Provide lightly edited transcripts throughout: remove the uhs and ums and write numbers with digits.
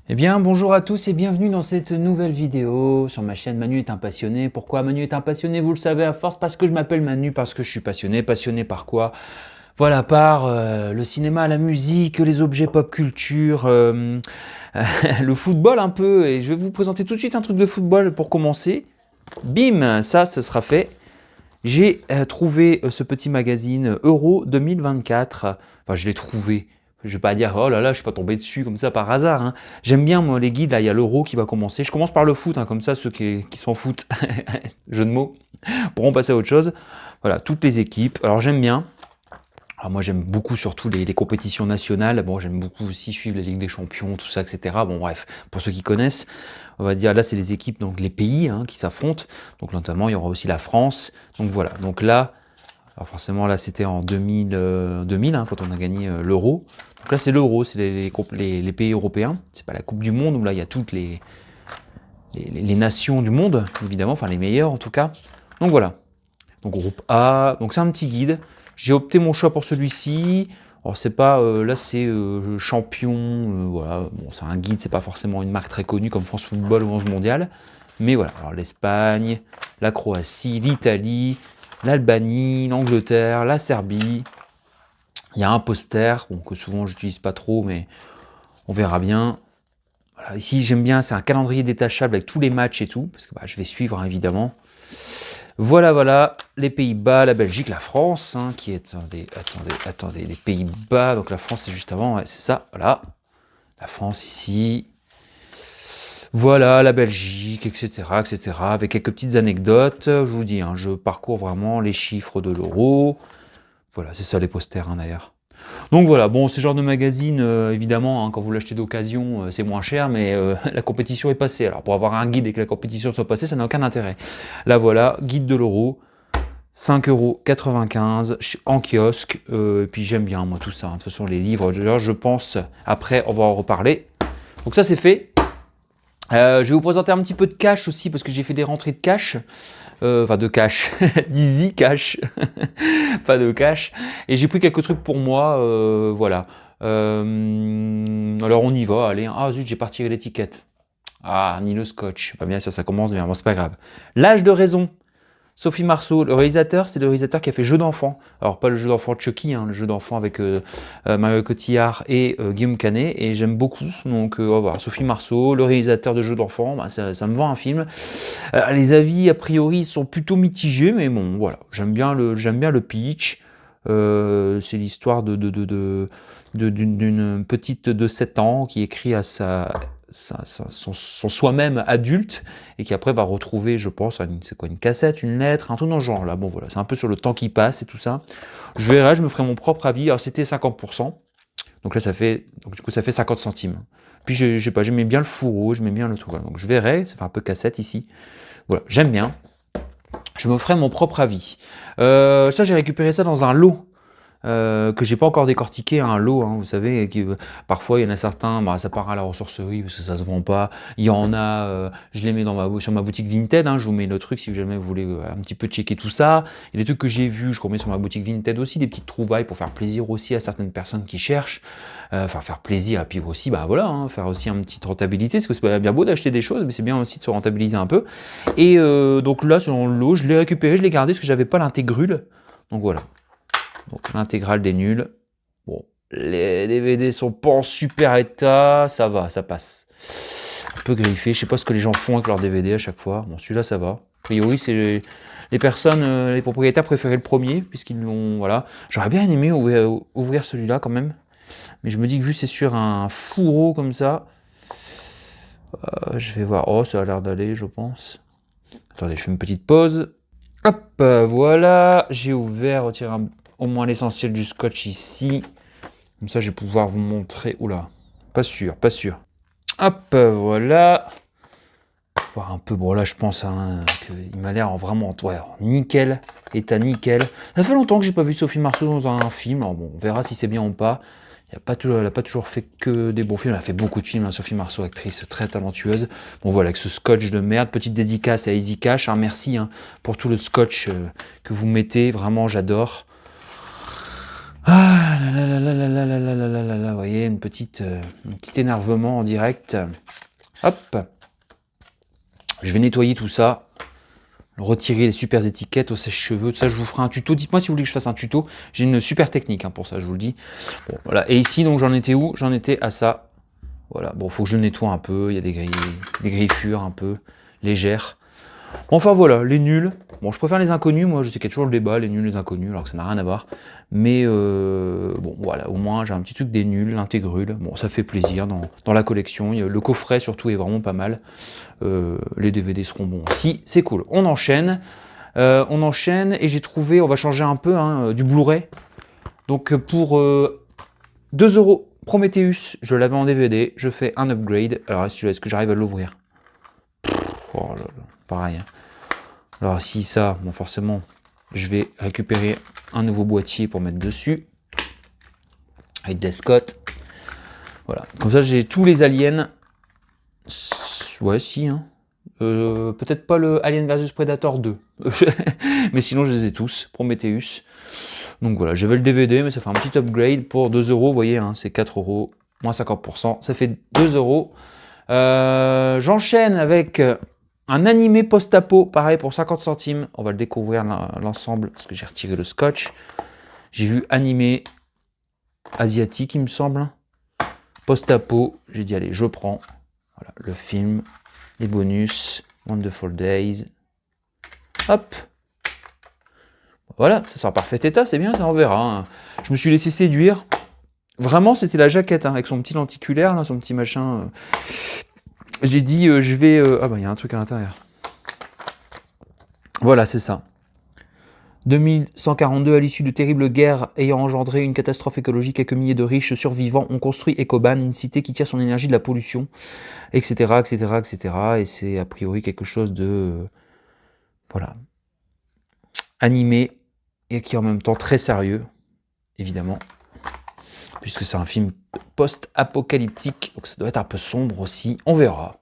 Eh bien, bonjour à tous et bienvenue dans cette nouvelle vidéo sur ma chaîne Manu est un passionné. Pourquoi Manu est un passionné? Vous le savez à force, parce que je m'appelle Manu, parce que je suis passionné. Passionné par quoi? Voilà, par le cinéma, la musique, les objets pop culture, le football un peu. Et je vais vous présenter tout de suite un truc de football pour commencer. Bim, ça sera fait. J'ai trouvé ce petit magazine Euro 2024. Enfin, je l'ai trouvé. Je vais pas dire, oh là là, je suis pas tombé dessus comme ça par hasard, hein. J'aime bien, moi, les guides. Là, il y a l'Euro qui va commencer. Je commence par le foot, hein, comme ça, ceux qui s'en foutent, jeu de mots, pourront passer à autre chose. Voilà, toutes les équipes. Alors, j'aime bien. Alors, moi, j'aime beaucoup surtout les compétitions nationales. Bon, j'aime beaucoup aussi suivre la Ligue des Champions, tout ça, etc. Bon, bref, pour ceux qui connaissent, on va dire, là, c'est les équipes, donc les pays, hein, qui s'affrontent. Donc, notamment, il y aura aussi la France. Donc, voilà. Donc là, alors forcément, là, c'était en 2000 hein, quand on a gagné l'euro. Donc là, c'est l'euro, c'est les pays européens. C'est pas la Coupe du Monde où là, il y a toutes les nations du monde, évidemment, enfin les meilleures en tout cas. Donc voilà. Donc groupe A. Donc c'est un petit guide. J'ai opté mon choix pour celui-ci. Alors c'est pas, là c'est champion, voilà. Bon, c'est un guide, c'est pas forcément une marque très connue comme France Football ou 11 Mondial. Mais voilà, alors l'Espagne, la Croatie, l'Italie, l'Albanie, l'Angleterre, la Serbie. Il y a un poster, bon, que souvent j'utilise pas trop, mais on verra bien. Voilà, ici j'aime bien, c'est un calendrier détachable avec tous les matchs et tout, parce que bah, je vais suivre hein, évidemment. Voilà, voilà, les Pays-Bas, la Belgique, la France, hein, qui est, attendez, les Pays-Bas, donc la France c'est juste avant, ouais, c'est ça, voilà. La France ici, voilà, la Belgique, etc., etc., avec quelques petites anecdotes. Je vous dis, hein, je parcours vraiment les chiffres de l'euro. Voilà, c'est ça les posters hein, d'ailleurs. Donc voilà, bon, ce genre de magazine, évidemment, hein, quand vous l'achetez d'occasion, c'est moins cher, mais la compétition est passée. Alors pour avoir un guide et que la compétition soit passée, ça n'a aucun intérêt. Là voilà, guide de l'euro, 5,95 € en kiosque, et puis j'aime bien moi tout ça, hein. De toute façon les livres, je pense, après on va en reparler. Donc ça c'est fait. Je vais vous présenter un petit peu de cash aussi, parce que j'ai fait des rentrées de cash. Enfin de cash, d'easy cash, pas de cash. Et j'ai pris quelques trucs pour moi, voilà. Alors on y va, allez. Ah zut, j'ai pas retiré l'étiquette. Ah, ni le scotch. Pas bien sûr, ça commence bien, bon, c'est pas grave. L'âge de raison. Sophie Marceau, le réalisateur, c'est le réalisateur qui a fait Jeu d'enfant. Alors pas le jeu d'enfant de Chucky, hein, le jeu d'enfant avec Mario Cotillard et Guillaume Canet, et j'aime beaucoup. Donc on va voir. Sophie Marceau, le réalisateur de Jeu d'enfant, bah, ça me vend un film. Les avis a priori sont plutôt mitigés, mais bon voilà, j'aime bien le pitch. C'est l'histoire d'une petite de 7 ans qui écrit à son soi-même adulte et qui après va retrouver, je pense, c'est quoi, une cassette, une lettre, un truc dans le genre là. Bon voilà, c'est un peu sur le temps qui passe et tout ça. Je verrai, je me ferai mon propre avis. Alors c'était 50%, donc là du coup ça fait 50 centimes. Puis j'aimais bien le fourreau, j'aimais bien le truc. Voilà. Donc je verrai, ça fait un peu cassette ici. Voilà, j'aime bien. Je me ferai mon propre avis. Ça j'ai récupéré ça dans un lot. Que j'ai pas encore décortiqué, un lot, hein, vous savez, parfois il y en a certains, bah, ça part à la ressourcerie parce que ça se vend pas. Il y en a, je les mets sur ma boutique Vinted, hein, je vous mets le truc si jamais vous voulez un petit peu checker tout ça. Il y a des trucs que j'ai vus, je remets sur ma boutique Vinted aussi, des petites trouvailles pour faire plaisir aussi à certaines personnes qui cherchent. Enfin faire plaisir, et puis aussi, bah voilà, hein, faire aussi une petite rentabilité, parce que c'est bien beau d'acheter des choses, mais c'est bien aussi de se rentabiliser un peu. Et donc là, selon le lot, je l'ai récupéré, je l'ai gardé parce que j'avais pas l'intégrule. Donc voilà. Donc l'intégrale des nuls. Bon, les DVD sont pas en super état, ça va, ça passe. Un peu griffé, je sais pas ce que les gens font avec leurs DVD à chaque fois. Bon, celui-là, ça va. A priori, c'est les personnes, les propriétaires préféraient le premier, puisqu'ils l'ont, voilà. J'aurais bien aimé ouvrir celui-là quand même. Mais je me dis que vu c'est sur un fourreau comme ça, je vais voir. Oh, ça a l'air d'aller, je pense. Attendez, je fais une petite pause. Hop, voilà, j'ai ouvert, retiré au moins l'essentiel du scotch ici. Comme ça, je vais pouvoir vous montrer. Oula, pas sûr, pas sûr. Hop, voilà. Voir un peu, bon là, je pense hein, qu'il m'a l'air vraiment nickel, état nickel. Ça fait longtemps que j'ai pas vu Sophie Marceau dans un film. Alors bon, on verra si c'est bien ou pas. Elle n'a pas toujours fait que des bons films. Elle a fait beaucoup de films, hein, Sophie Marceau, actrice très talentueuse. Bon voilà, avec ce scotch de merde. Petite dédicace à Easy Cash. Hein, merci hein, pour tout le scotch que vous mettez. Vraiment, j'adore. Ah là là là là là là là là là là là là, vous voyez, un petit énervement en direct. Hop. Je vais nettoyer tout ça. Retirer les super étiquettes au sèche-cheveux, tout ça, je vous ferai un tuto. Dites-moi si vous voulez que je fasse un tuto. J'ai une super technique hein, pour ça, je vous le dis. Bon, voilà. Et ici, donc, j'en étais où? J'en étais à ça. Voilà. Bon, faut que je nettoie un peu. Il y a des griffures un peu légères. Enfin voilà, les nuls. Bon, je préfère les inconnus, moi je sais qu'il y a toujours le débat, les nuls, les inconnus, alors que ça n'a rien à voir. Mais bon, voilà, au moins j'ai un petit truc des nuls, l'intégrule. Bon, ça fait plaisir dans la collection. Le coffret surtout est vraiment pas mal. Les DVD seront bons aussi, c'est cool. On enchaîne et j'ai trouvé, on va changer un peu, hein, du Blu-ray. Donc pour 2 euros Prometheus, je l'avais en DVD, je fais un upgrade. Alors est-ce que j'arrive à l'ouvrir? Oh là là, pareil. Hein. Alors si ça, bon forcément, je vais récupérer un nouveau boîtier pour mettre dessus. Avec des Scott. Voilà, comme ça j'ai tous les aliens. Ouais, si, hein. Peut-être pas le Alien vs Predator 2. Mais sinon je les ai tous, Prometheus. Donc voilà, j'avais le DVD, mais ça fait un petit upgrade pour 2 euros. Vous voyez, hein, c'est 4 euros, moins 50%. Ça fait 2 euros. J'enchaîne avec un animé post-apo, pareil pour 50 centimes. On va le découvrir l'ensemble parce que j'ai retiré le scotch. J'ai vu animé asiatique, il me semble. Post-apo, j'ai dit allez, je prends. Voilà, le film, les bonus, Wonderful Days. Hop. Voilà, ça sera en parfait état, c'est bien, ça on verra. Hein. Je me suis laissé séduire. Vraiment, c'était la jaquette, hein, avec son petit lenticulaire, là, son petit machin. J'ai dit, je vais... Ah bah, il y a un truc à l'intérieur. Voilà, c'est ça. 2142, à l'issue de terribles guerres ayant engendré une catastrophe écologique, quelques milliers de riches survivants ont construit Ecoban, une cité qui tire son énergie de la pollution, etc., etc., etc. Et c'est a priori quelque chose de... voilà. Animé, et qui est en même temps très sérieux, évidemment. Puisque c'est un film post-apocalyptique, donc ça doit être un peu sombre aussi, on verra.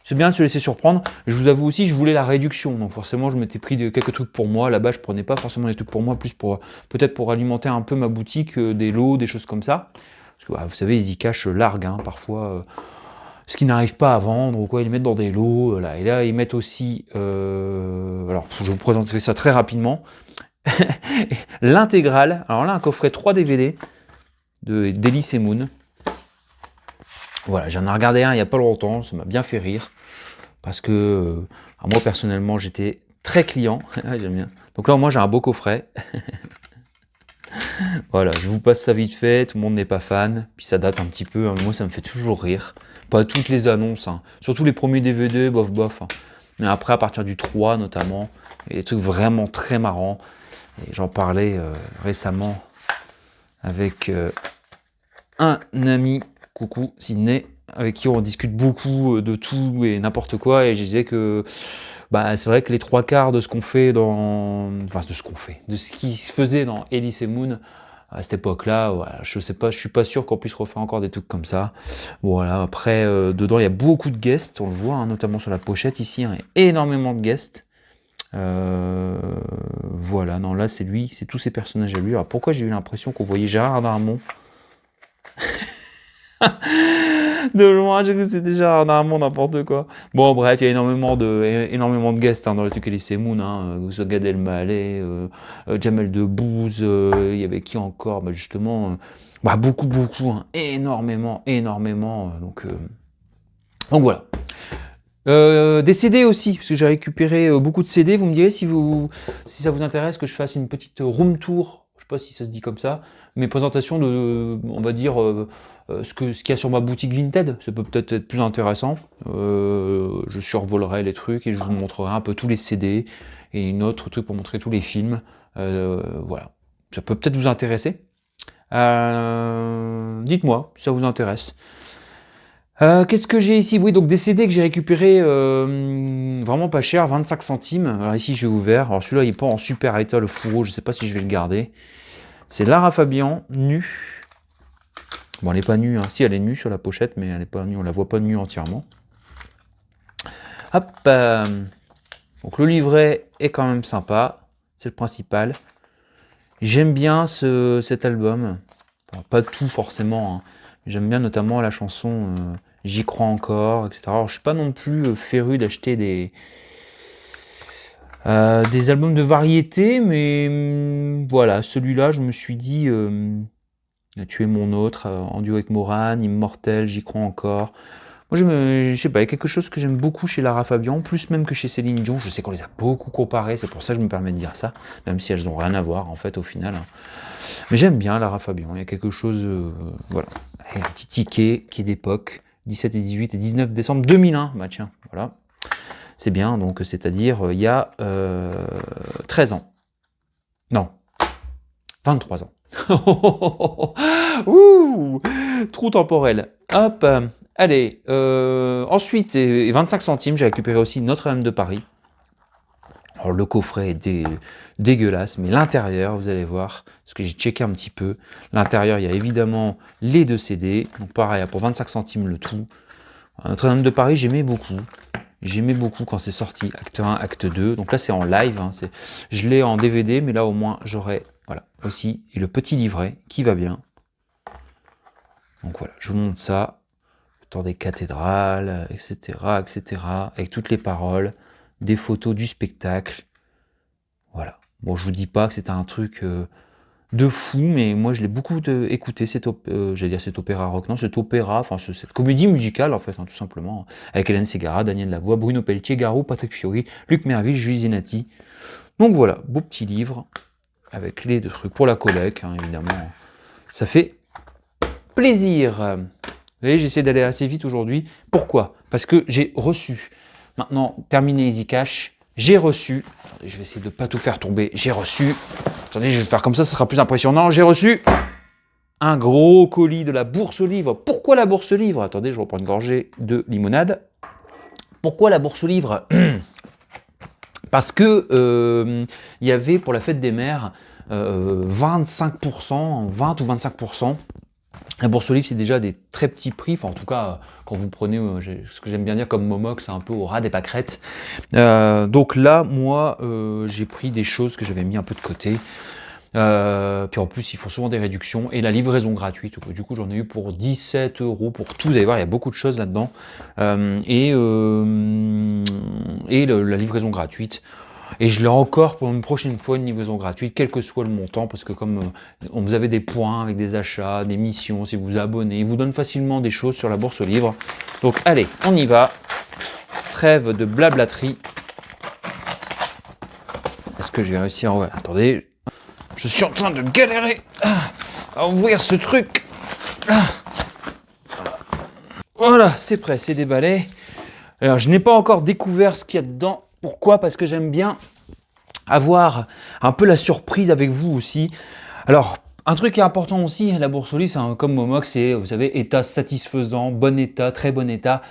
C'est bien de se laisser surprendre. Je vous avoue aussi, je voulais la réduction, donc forcément je m'étais pris quelques trucs pour moi. Là-bas, je prenais pas forcément des trucs pour moi, plus pour peut-être pour alimenter un peu ma boutique, des lots, des choses comme ça. Parce que vous savez, ils y cachent largue, hein, parfois ce qu'ils n'arrivent pas à vendre ou quoi, ils les mettent dans des lots. Là. Et là, ils mettent aussi, alors je vais vous présenter ça très rapidement, l'intégrale. Alors là, un coffret 3 DVD d'Elise Moon. Voilà, j'en ai regardé un il n'y a pas longtemps, ça m'a bien fait rire. Parce que moi personnellement j'étais très client, j'aime bien. Donc là moi j'ai un beau coffret. Voilà, je vous passe ça vite fait, tout le monde n'est pas fan, puis ça date un petit peu, hein, mais moi ça me fait toujours rire. Pas toutes les annonces, hein. Surtout les premiers DVD, bof bof. Hein. Mais après à partir du 3 notamment, il y a des trucs vraiment très marrants. Et j'en parlais récemment avec un ami, coucou Sydney, avec qui on discute beaucoup de tout et n'importe quoi, et je disais que bah, c'est vrai que les trois quarts de ce qu'on fait de ce qui se faisait dans Elise Moon à cette époque-là, voilà, je sais pas, je suis pas sûr qu'on puisse refaire encore des trucs comme ça. Voilà, après, dedans il y a beaucoup de guests, on le voit, hein, notamment sur la pochette ici, hein, il y a énormément de guests. Voilà, non là c'est lui, c'est tous ces personnages à lui. Alors pourquoi j'ai eu l'impression qu'on voyait Gérard Darmon de loin, j'ai cru que c'était Gérard Darmon, n'importe quoi. Bon, bref, il y a énormément de guests hein, dans le truc Elise Moon. Hein, Gad Elmaleh, Jamel Debbouze, il y avait qui encore bah, justement, beaucoup, hein, énormément. Donc voilà. Des CD aussi, parce que j'ai récupéré beaucoup de CD. Vous me direz si ça vous intéresse que je fasse une petite room tour, je sais pas si ça se dit comme ça, mes présentations de, on va dire, ce qu'il y a sur ma boutique Vinted. Ça peut peut-être être plus intéressant. Je survolerai les trucs et je vous montrerai un peu tous les CD et une autre truc pour montrer tous les films. Voilà, ça peut peut-être vous intéresser. Dites-moi si ça vous intéresse. Qu'est-ce que j'ai ici? Oui, donc des CD que j'ai récupérés vraiment pas cher, 25 centimes. Alors ici j'ai ouvert. Alors celui-là il est pas en super état, le fourreau, je sais pas si je vais le garder. C'est Lara Fabian, nue. Bon, elle n'est pas nue, hein. Si elle est nue sur la pochette, mais elle n'est pas nue, on la voit pas nue entièrement. Hop, donc le livret est quand même sympa, c'est le principal. J'aime bien cet album. Bon, pas tout forcément, hein. J'aime bien notamment la chanson J'y crois encore, etc. Alors, je suis pas non plus féru d'acheter des albums de variété, mais voilà, celui-là, je me suis dit, Tu es mon autre, en duo avec Morane, Immortel, J'y crois encore. Moi, je sais pas, il y a quelque chose que j'aime beaucoup chez Lara Fabian, plus même que chez Céline Dion. Je sais qu'on les a beaucoup comparés, c'est pour ça que je me permets de dire ça, même si elles n'ont rien à voir, en fait, au final, hein. Mais j'aime bien Lara Fabian, il y a quelque chose, voilà. Et un petit ticket qui est d'époque, 17 et 18 et 19 décembre 2001. Bah tiens, voilà. C'est bien, donc c'est-à-dire il y a 13 ans. Non, 23 ans. Ouh, trou temporel. Hop, allez. Ensuite, et 25 centimes, j'ai récupéré aussi Notre-Dame de Paris. Alors le coffret est dégueulasse, mais l'intérieur, vous allez voir, parce que j'ai checké un petit peu, l'intérieur, il y a évidemment les 2 CD, donc pareil, pour 25 centimes le tout. Notre-Dame de Paris, j'aimais beaucoup. J'aimais beaucoup quand c'est sorti, acte 1, acte 2. Donc là, c'est en live, hein, je l'ai en DVD, mais là, au moins, j'aurai, voilà, aussi, et le petit livret qui va bien. Donc voilà, je vous montre ça. Le tour des cathédrales, etc., etc., avec toutes les paroles, des photos du spectacle. Voilà. Bon, je vous dis pas que c'était un truc de fou, mais moi je l'ai beaucoup écouté, j'allais dire cet opéra rock, non, cet opéra, enfin cette comédie musicale en fait, hein, tout simplement, avec Hélène Ségara, Daniel Lavoie, Bruno Pelletier, Garou, Patrick Fiori, Luc Merville, Julie Zenati. Donc voilà, beau petit livre, avec les 2 trucs pour la collecte, hein, évidemment. Ça fait plaisir. Vous voyez, j'essaie d'aller assez vite aujourd'hui. Pourquoi? Parce que j'ai reçu, maintenant terminé Easy Cash, j'ai reçu, attendez, je vais essayer de ne pas tout faire tomber, j'ai reçu, attendez, je vais faire comme ça sera plus impressionnant, j'ai reçu un gros colis de la Bourse aux Livres. Pourquoi la Bourse aux Livres? Attendez, je reprends une gorgée de limonade. Pourquoi la Bourse aux Livres? Parce que il y avait pour la fête des mères 25%, 20 ou 25%. La Bourse aux Livres, c'est déjà des très petits prix. Enfin, en tout cas, quand vous prenez ce que j'aime bien dire comme Momox, c'est un peu au ras des pâquerettes. Donc là, moi, j'ai pris des choses que j'avais mis un peu de côté. Puis en plus, ils font souvent des réductions et la livraison gratuite. Du coup, j'en ai eu pour 17 € pour tout. Vous allez voir, il y a beaucoup de choses là-dedans. Et la livraison gratuite. Et je l'ai encore pour une prochaine fois, une livraison gratuite, quel que soit le montant, parce que comme vous avez des points avec des achats, des missions, si vous vous abonnez, ils vous donnent facilement des choses sur la Bourse aux Livres. Donc allez, on y va. Trêve de blablaterie. Est-ce que je vais réussir? Ouais, attendez. Je suis en train de galérer à ouvrir ce truc. Voilà, c'est prêt, c'est déballé. Alors, je n'ai pas encore découvert ce qu'il y a dedans. Pourquoi? Parce que j'aime bien avoir un peu la surprise avec vous aussi. Alors, un truc qui est important aussi, la Bourse aux Livres, c'est comme Momox, c'est, vous savez, état satisfaisant, bon état, très bon état.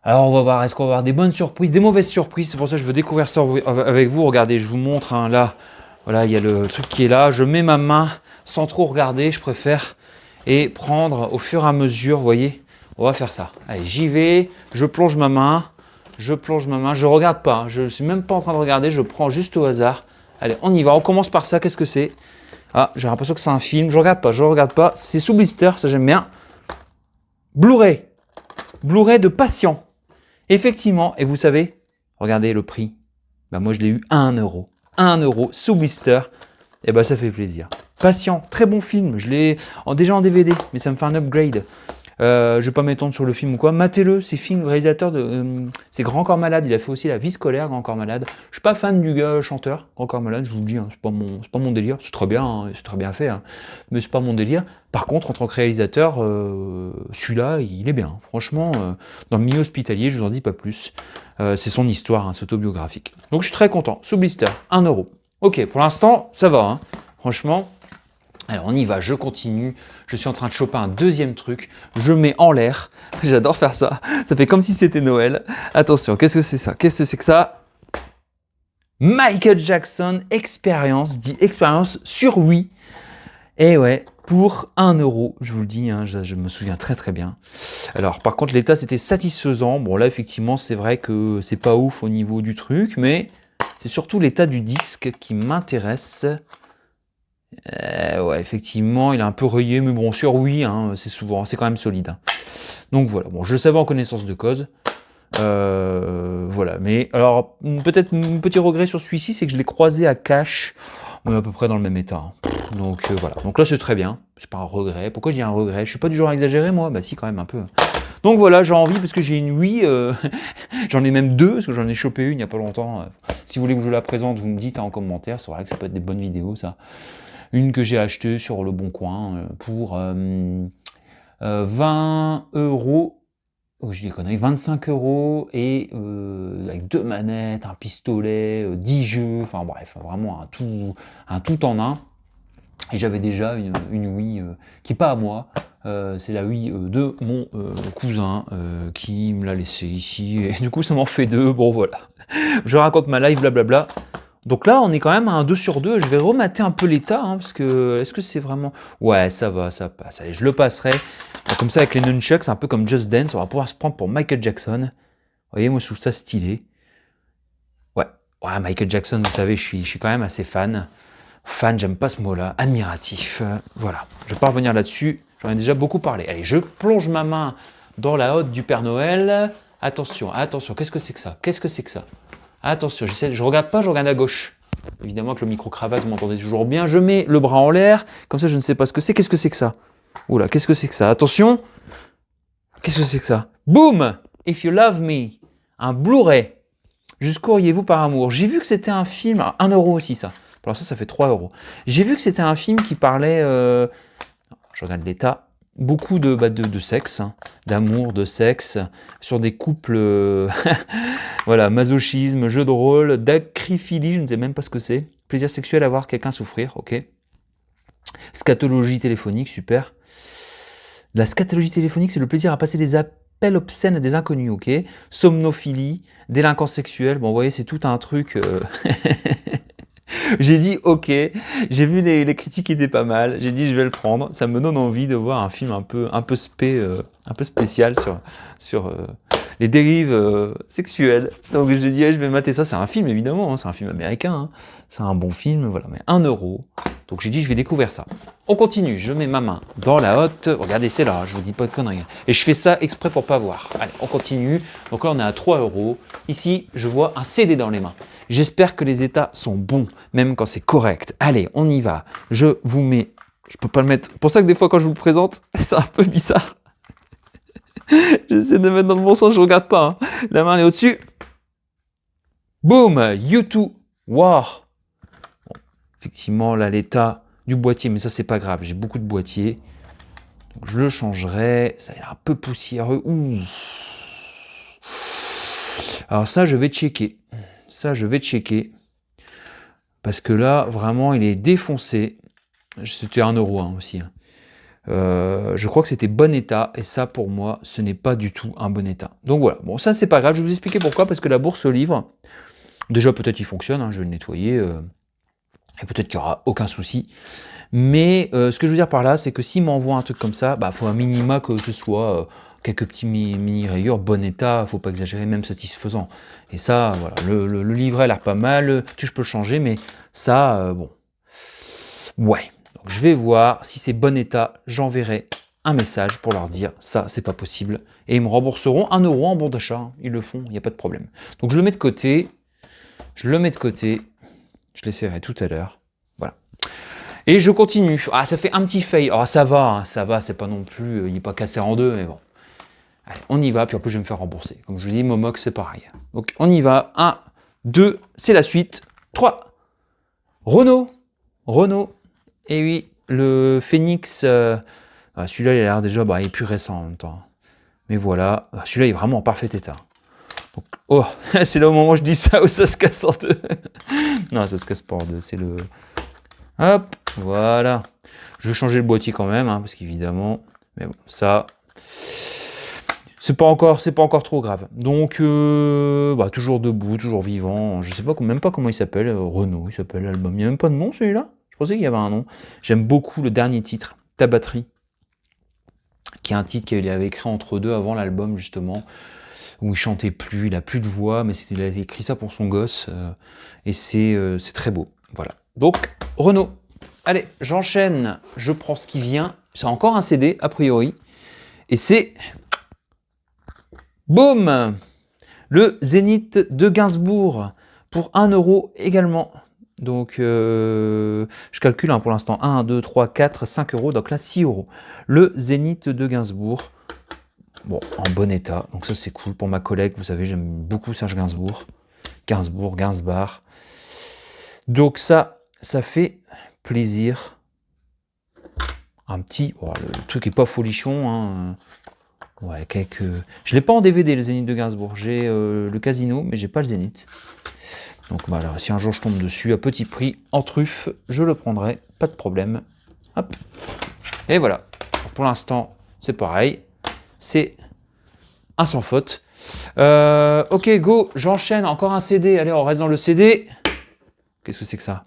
Alors, on va voir, est-ce qu'on va avoir des bonnes surprises, des mauvaises surprises? C'est pour ça que je veux découvrir ça avec vous. Regardez, je vous montre, hein, là. Voilà, il y a le truc qui est là. Je mets ma main sans trop regarder, je préfère, et prendre au fur et à mesure, vous voyez. On va faire ça. Allez, j'y vais, je plonge ma main, je regarde pas, hein, je ne suis même pas en train de regarder, je prends juste au hasard. Allez, on y va, on commence par ça, qu'est-ce que c'est? Ah, j'ai l'impression que c'est un film, je regarde pas, c'est sous blister, ça j'aime bien. Blu-ray de Patient. Effectivement, et vous savez, regardez le prix, bah moi je l'ai eu à 1 €. 1 € sous blister, et bah ça fait plaisir. Patient, très bon film, je l'ai déjà en DVD, mais ça me fait un upgrade. Je vais pas m'étendre sur le film ou quoi. Matez-le, c'est film réalisateur de c'est Grand Corps Malade. Il a fait aussi La Vie scolaire, Grand Corps Malade. Je suis pas fan du gars chanteur Grand Corps Malade, je vous le dis, hein, c'est pas mon délire. C'est très bien, hein, c'est très bien fait, hein, mais c'est pas mon délire. Par contre, en tant que réalisateur, celui-là, il est bien. Franchement, dans le milieu hospitalier, je vous en dis pas plus. C'est son histoire, hein, c'est autobiographique. Donc je suis très content. Sous blister, 1 €. Ok, pour l'instant, ça va. Hein. Franchement. Alors on y va, je continue, je suis en train de choper un deuxième truc, je mets en l'air, j'adore faire ça, ça fait comme si c'était Noël. Attention, qu'est-ce que c'est ça? Qu'est-ce que c'est que ça? Michael Jackson Experience, dit Experience sur Wii. Et ouais, pour 1 €, je vous le dis, hein, je me souviens très très bien. Alors par contre l'état c'était satisfaisant, bon là effectivement c'est vrai que c'est pas ouf au niveau du truc, mais c'est surtout l'état du disque qui m'intéresse. Ouais, effectivement, il est un peu rayé, mais bon, sur oui, hein, c'est quand même solide. Hein. Donc voilà, bon, je le savais en connaissance de cause. Voilà, mais alors, peut-être mon petit regret sur celui-ci, c'est que je l'ai croisé à cash, à peu près dans le même état. Hein. Donc voilà, donc là c'est très bien, c'est pas un regret. Pourquoi je dis un regret? Je suis pas du genre à exagérer moi, bah si quand même un peu. Donc voilà, j'ai envie parce que j'ai une Wii, j'en ai même deux parce que j'en ai chopé une il y a pas longtemps. Si vous voulez que je la présente, vous me dites en commentaire, c'est vrai que ça peut être des bonnes vidéos ça. Une que j'ai achetée sur le Bon Coin pour 20 euros. Oh, je dis des conneries, 25 euros et avec 2 manettes, un pistolet, 10 jeux, enfin bref, vraiment un tout en un. Et j'avais déjà une Wii qui n'est pas à moi, c'est la Wii de mon cousin qui me l'a laissé ici, et du coup ça m'en fait deux, bon voilà. Je raconte ma life, blablabla. Donc là, on est quand même à un 2 sur 2. Je vais remater un peu l'état, hein, parce que est-ce que c'est vraiment... Ouais, ça va, ça passe. Allez, je le passerai. Comme ça, avec les nunchucks, c'est un peu comme Just Dance. On va pouvoir se prendre pour Michael Jackson. Vous voyez, moi, je trouve ça stylé. Ouais, ouais, Michael Jackson, vous savez, je suis quand même assez fan. Fan, j'aime pas ce mot-là. Admiratif. Voilà, je vais pas revenir là-dessus. J'en ai déjà beaucoup parlé. Allez, je plonge ma main dans la hotte du Père Noël. Attention, attention, qu'est-ce que c'est que ça? Qu'est-ce que c'est que ça? Attention, je regarde pas, je regarde à gauche. Évidemment que le micro-cravate, vous m'entendez toujours bien. Je mets le bras en l'air, comme ça je ne sais pas ce que c'est. Qu'est-ce que c'est que ça? Oula, qu'est-ce que c'est que ça? Attention. Qu'est-ce que c'est que ça? Boom! If you love me. Un Blu-ray. Jusqu'où riez-vous par amour? J'ai vu que c'était un film, 1 euro aussi ça. Alors ça fait 3 euros. J'ai vu que c'était un film qui parlait, je regarde l'état, beaucoup de sexe, hein, d'amour, de sexe, sur des couples, voilà, masochisme, jeu de rôle, d'acryphilie, je ne sais même pas ce que c'est. Plaisir sexuel à voir quelqu'un souffrir, ok. Scatologie téléphonique, super. La scatologie téléphonique, c'est le plaisir à passer des appels obscènes à des inconnus, ok. Somnophilie, délinquance sexuelle, bon, vous voyez, c'est tout un truc... J'ai dit ok, j'ai vu les critiques qui étaient pas mal, j'ai dit je vais le prendre, ça me donne envie de voir un film un peu spécial sur les dérives sexuelles. Donc j'ai dit je vais mater ça, c'est un film évidemment, hein, c'est un film américain, hein, c'est un bon film, voilà, mais 1 euro. Donc j'ai dit je vais découvrir ça. On continue, je mets ma main dans la hotte, regardez c'est là, je vous dis pas de conneries. Et je fais ça exprès pour pas voir. Allez, on continue, donc là on est à 3 euros. Ici je vois un CD dans les mains. J'espère que les états sont bons, même quand c'est correct. Allez, on y va. Je vous mets... Je peux pas le mettre... C'est pour ça que des fois, quand je vous le présente, c'est un peu bizarre. J'essaie de mettre dans le bon sens, je regarde pas. Hein. La main est au-dessus. Boom! U2 War. Bon, effectivement, là, l'état du boîtier, mais ça, c'est pas grave. J'ai beaucoup de boîtiers. Donc, je le changerai. Ça a l'air un peu poussiéreux. Ouh. Alors ça, je vais checker. Ça, je vais checker. Parce que là, vraiment, il est défoncé. C'était 1 euro hein, aussi. Hein. Je crois que c'était bon état. Et ça, pour moi, ce n'est pas du tout un bon état. Donc voilà. Bon, ça, c'est pas grave. Je vais vous expliquer pourquoi. Parce que la bourse au livre, déjà, peut-être il fonctionne. Hein, je vais le nettoyer. Et peut-être qu'il n'y aura aucun souci. Mais ce que je veux dire par là, c'est que s'il m'envoie un truc comme ça, bah, faut un minima que ce soit... quelques petits mini rayures, bon état, faut pas exagérer, même satisfaisant. Et ça, voilà, le livret a l'air pas mal, je peux le changer, mais ça, bon, ouais. Donc je vais voir, si c'est bon état, j'enverrai un message pour leur dire, ça, c'est pas possible. Et ils me rembourseront 1 euro en bon d'achat, hein. Ils le font, il n'y a pas de problème. Donc je le mets de côté, je l'essaierai tout à l'heure, voilà. Et je continue. Ah, ça fait un petit fail. Ah, ça va, c'est pas non plus, il n'est pas cassé en deux, mais bon. Allez, on y va, puis en plus je vais me faire rembourser. Comme je vous dis, Momox, c'est pareil. Donc on y va. 1, 2, c'est la suite. 3. Renault. Et oui, le Phoenix. Celui-là, il a l'air déjà, il est plus récent en même temps. Mais voilà, celui-là, il est vraiment en parfait état. Donc, oh, c'est là au moment où je dis ça, où ça se casse en deux. Non, ça se casse pas en deux, c'est le... Hop, voilà. Je vais changer le boîtier quand même, hein, parce qu'évidemment... Mais bon, ça... C'est pas encore trop grave. Donc, toujours debout, toujours vivant. Je sais pas, même pas comment il s'appelle. Renault, il s'appelle l'album. Il n'y a même pas de nom celui-là. Je pensais qu'il y avait un nom. J'aime beaucoup le dernier titre, Ta batterie, qui est un titre qu'il avait écrit entre deux avant l'album justement, où il chantait plus, il a plus de voix, mais il a écrit ça pour son gosse, et c'est très beau. Voilà. Donc Renault. Allez, j'enchaîne, je prends ce qui vient. C'est encore un CD, a priori. Et c'est... Boum! Le Zénith de Gainsbourg, pour 1 euro également. Donc, je calcule pour l'instant 1, 2, 3, 4, 5 euros. Donc là, 6 euros. Le Zénith de Gainsbourg. Bon, en bon état. Donc ça, c'est cool. Pour ma collègue, vous savez, j'aime beaucoup Serge Gainsbourg. Gainsbourg. Donc ça fait plaisir. Un petit... Oh, le truc est pas folichon. Hein. Ouais, quelques... Je l'ai pas en DVD, le Zénith de Gainsbourg. J'ai le Casino, mais j'ai pas le Zénith. Donc voilà, si un jour je tombe dessus à petit prix, en truffe, je le prendrai, pas de problème. Hop. Et voilà. Pour l'instant, c'est pareil. C'est un sans faute. Ok, go, j'enchaîne. Encore un CD. Allez, on reste dans le CD. Qu'est-ce que c'est que ça?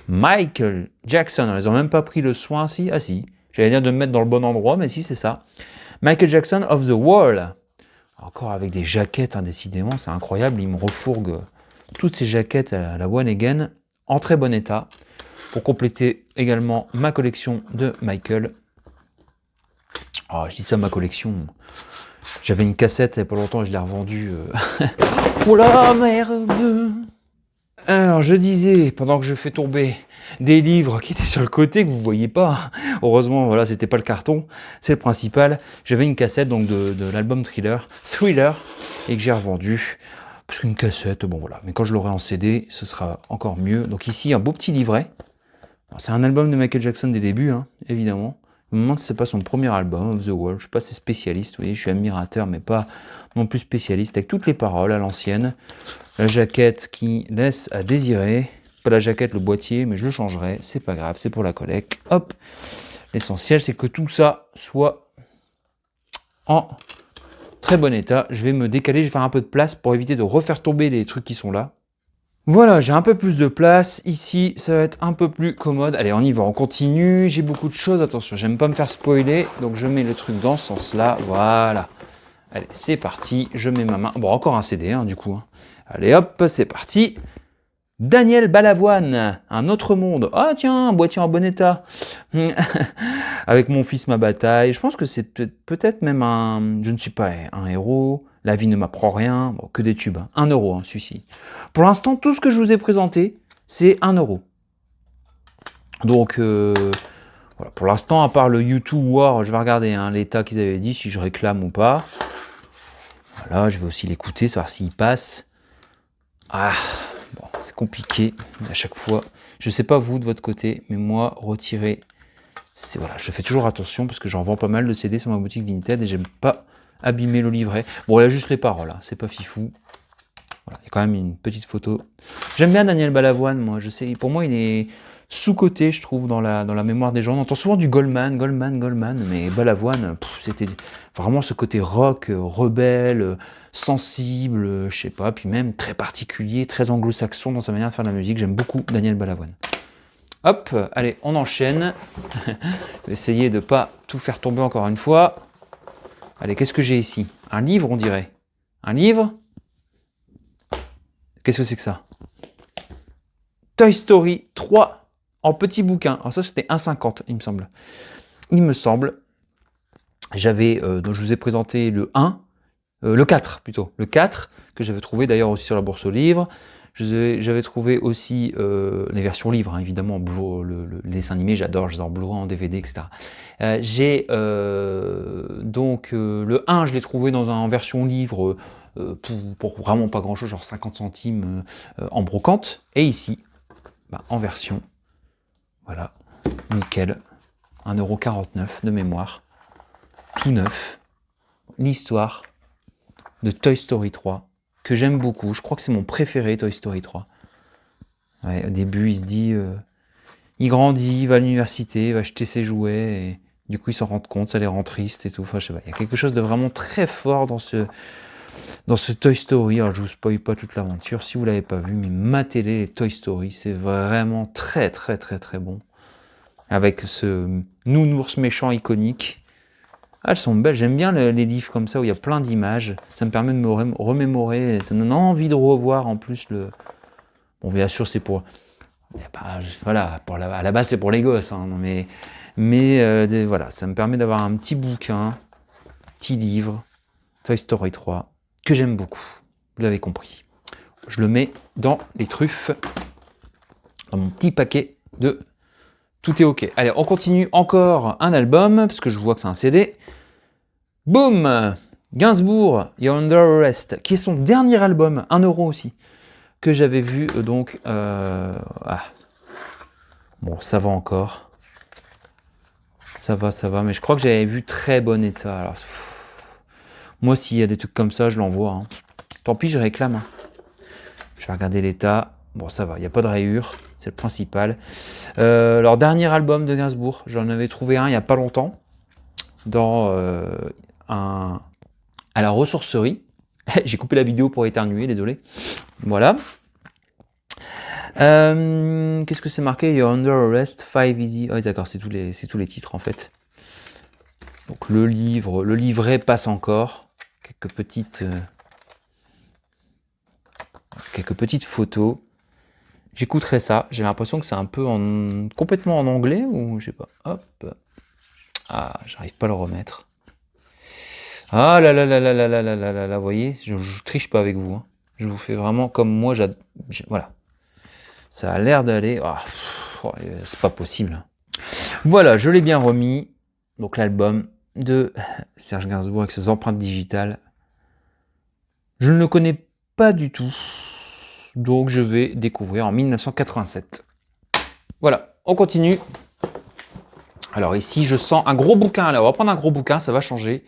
Michael Jackson. Ils ont même pas pris le soin, si. Ah si. J'allais dire de me mettre dans le bon endroit, mais si, c'est ça. Michael Jackson of the Wall. Encore avec des jaquettes, hein, décidément, c'est incroyable. Il me refourgue toutes ces jaquettes à la One Again en très bon état. Pour compléter également ma collection de Michael. Oh, je dis ça, ma collection. J'avais une cassette il n'y a pas longtemps et je l'ai revendue. Oh la merde! Alors, je disais, pendant que je fais tomber des livres qui étaient sur le côté, que vous ne voyez pas, heureusement, voilà, c'était pas le carton, c'est le principal. J'avais une cassette donc de l'album Thriller, et que j'ai revendu. Parce qu'une cassette, bon voilà, mais quand je l'aurai en CD, ce sera encore mieux. Donc ici, un beau petit livret. C'est un album de Michael Jackson des débuts, hein, évidemment. Je me demande si c'est pas son premier album, Of the Wall. Je ne suis pas assez spécialiste, vous voyez, je suis admirateur, mais pas non plus spécialiste, avec toutes les paroles à l'ancienne. La jaquette qui laisse à désirer. Pas la jaquette, le boîtier, mais je le changerai, c'est pas grave, c'est pour la collecte. Hop. L'essentiel, c'est que tout ça soit en très bon état. Je vais me décaler, je vais faire un peu de place pour éviter de refaire tomber les trucs qui sont là. Voilà, j'ai un peu plus de place. Ici, ça va être un peu plus commode. Allez, on y va, on continue. J'ai beaucoup de choses. Attention, j'aime pas me faire spoiler. Donc, je mets le truc dans ce sens-là. Voilà. Allez, c'est parti. Je mets ma main. Bon, encore un CD, hein, du coup. Hein. Allez, hop, c'est parti. Daniel Balavoine, Un autre monde. Ah, tiens, un boîtier en bon état. Avec Mon fils, ma bataille. Je pense que c'est peut-être même un... Je ne suis pas un héros. La vie ne m'apprend rien. Bon, que des tubes. Hein. 1 euro, hein, celui-ci. Pour l'instant, tout ce que je vous ai présenté, c'est 1 euro. Donc, voilà. Pour l'instant, à part le YouTube War, je vais regarder hein, l'état qu'ils avaient dit, si je réclame ou pas. Voilà, je vais aussi l'écouter, savoir s'il passe. Ah, bon, c'est compliqué à chaque fois. Je ne sais pas vous de votre côté, mais moi, retirer... Voilà, je fais toujours attention parce que j'en vends pas mal de CD sur ma boutique Vinted et j'aime pas abîmer le livret. Bon, il y a juste les paroles, hein, c'est pas fifou. Voilà, il y a quand même une petite photo. J'aime bien Daniel Balavoine, moi. Je sais, pour moi, il est sous-coté, je trouve, dans la mémoire des gens. On entend souvent du Goldman, mais Balavoine, c'était vraiment ce côté rock, rebelle, sensible, je sais pas, puis même très particulier, très anglo-saxon dans sa manière de faire de la musique. J'aime beaucoup Daniel Balavoine. Hop, allez, on enchaîne. Je vais essayer de ne pas tout faire tomber encore une fois. Allez, qu'est-ce que j'ai ici? Un livre, on dirait. Un livre? Qu'est-ce que c'est que ça? Toy Story 3 en petit bouquin. Alors ça, c'était 1,50, il me semble. Il me semble. J'avais, donc je vous ai présenté le 1, le 4 plutôt. Le 4, que j'avais trouvé d'ailleurs aussi sur la bourse aux livres. J'avais trouvé aussi les versions livres, hein, évidemment, le dessin animé, j'adore en Blu-ray, en DVD, etc. J'ai donc le 1, je l'ai trouvé en version livre pour vraiment pas grand-chose, genre 50 centimes en brocante. Et ici, en version, voilà, nickel, 1,49 € de mémoire, tout neuf. L'histoire de Toy Story 3. Que j'aime beaucoup. Je crois que c'est mon préféré, Toy Story 3. Ouais, au début, il se dit... il grandit, il va à l'université, il va acheter ses jouets, et du coup, il s'en rend compte, ça les rend tristes et tout. Enfin, je sais pas, il y a quelque chose de vraiment très fort dans ce Toy Story. Alors, je vous spoil pas toute l'aventure, si vous l'avez pas vu, mais matez-les, les Toy Story, c'est vraiment très, très, très, très bon. Avec ce nounours méchant iconique. Ah, elles sont belles, j'aime bien les livres comme ça où il y a plein d'images. Ça me permet de me remémorer, ça me donne envie de revoir en plus le... Bon, bien sûr, c'est pour Voilà, à la base c'est pour les gosses, hein, voilà, ça me permet d'avoir un petit bouquin, petit livre, Toy Story 3, que j'aime beaucoup, vous l'avez compris. Je le mets dans les truffes, dans mon petit paquet de Tout est ok. Allez, on continue encore un album, parce que je vois que c'est un CD. Boum, Gainsbourg, You're Under Arrest, qui est son dernier album, 1 euro aussi, que j'avais vu, donc... Bon, ça va encore. Ça va, mais je crois que j'avais vu très bon état. Alors, moi, s'il y a des trucs comme ça, je l'envoie. Hein. Tant pis, je réclame. Hein. Je vais regarder l'état. Bon, ça va, il n'y a pas de rayures, c'est le principal. Leur dernier album de Gainsbourg, j'en avais trouvé un il n'y a pas longtemps, dans à la ressourcerie. J'ai coupé la vidéo pour éternuer, désolé. Voilà. Qu'est-ce que c'est marqué? You're under arrest, 5 easy. Ah, d'accord, c'est tous les titres en fait. Donc le livret passe encore. Quelques petites photos. J'écouterai ça. J'ai l'impression que c'est un peu complètement en anglais ou je sais pas. Hop. Ah, j'arrive pas à le remettre. Ah là là là là là là là là là là, vous voyez, je triche pas avec vous. Hein. Je vous fais vraiment comme moi, voilà. Ça a l'air d'aller. Oh, c'est pas possible. Voilà, je l'ai bien remis. Donc l'album de Serge Gainsbourg avec ses empreintes digitales. Je ne le connais pas du tout. Donc je vais découvrir en 1987. Voilà, on continue. Alors ici, je sens un gros bouquin. Alors on va prendre un gros bouquin, ça va changer.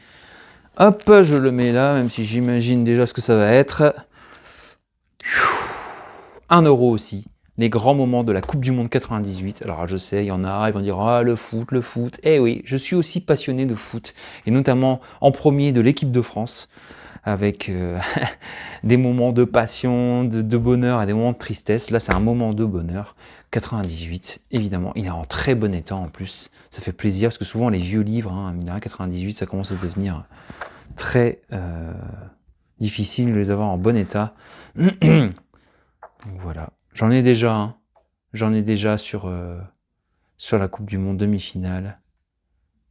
Hop, je le mets là, même si j'imagine déjà ce que ça va être. 1 euro aussi. Les grands moments de la Coupe du Monde 98. Alors je sais, il y en a, ils vont dire « Ah, le foot, le foot ». Eh oui, je suis aussi passionné de foot. Et notamment en premier de l'équipe de France. Avec des moments de passion, de bonheur et des moments de tristesse. Là, c'est un moment de bonheur. 98, évidemment. Il est en très bon état en plus. Ça fait plaisir parce que souvent, les vieux livres, hein, 98, ça commence à devenir très difficile de les avoir en bon état. Donc voilà. J'en ai déjà un. J'en ai déjà sur la Coupe du Monde demi-finale.